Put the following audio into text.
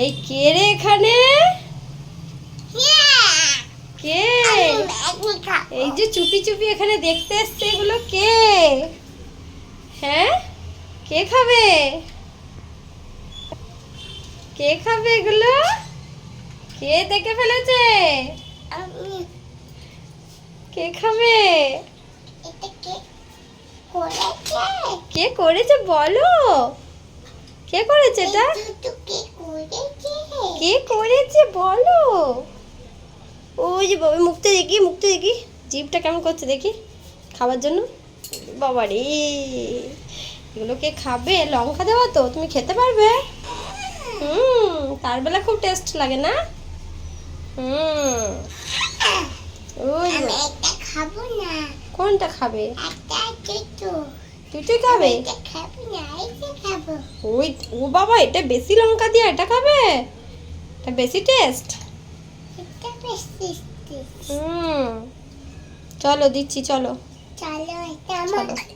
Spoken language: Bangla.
এই কে রে এখানে? কে? এই যে চুপি চুপি এখানে দেখতে এসছে, এগুলো কে? হ্যাঁ, কে খাবে? কে খাবে এগুলো? কে দেখে ফেলেছে? কে খাবে? কে করেছে বলো? কে করেছে এটা? কে করেছে বলো? ওই যে বাবা, মুখটা দেখি, মুখটা দেখি, জিভটা কেমন করছে দেখি খাবার জন্য। বাবা রে, এগুলো কে খাবে? লঙ্কা দেওয়া তো, তুমি খেতে পারবে? তার বেলা খুব টেস্ট লাগে না? ওই খাবো না। কোনটা খাবে? তুই খাবে? ওই, ও বাবা, এটা বেশি লঙ্কা দিয়ে এটা খাবে? এটা বেশি টেস্ট। চলো দিচ্ছি, চলো। চলো, এটা আমার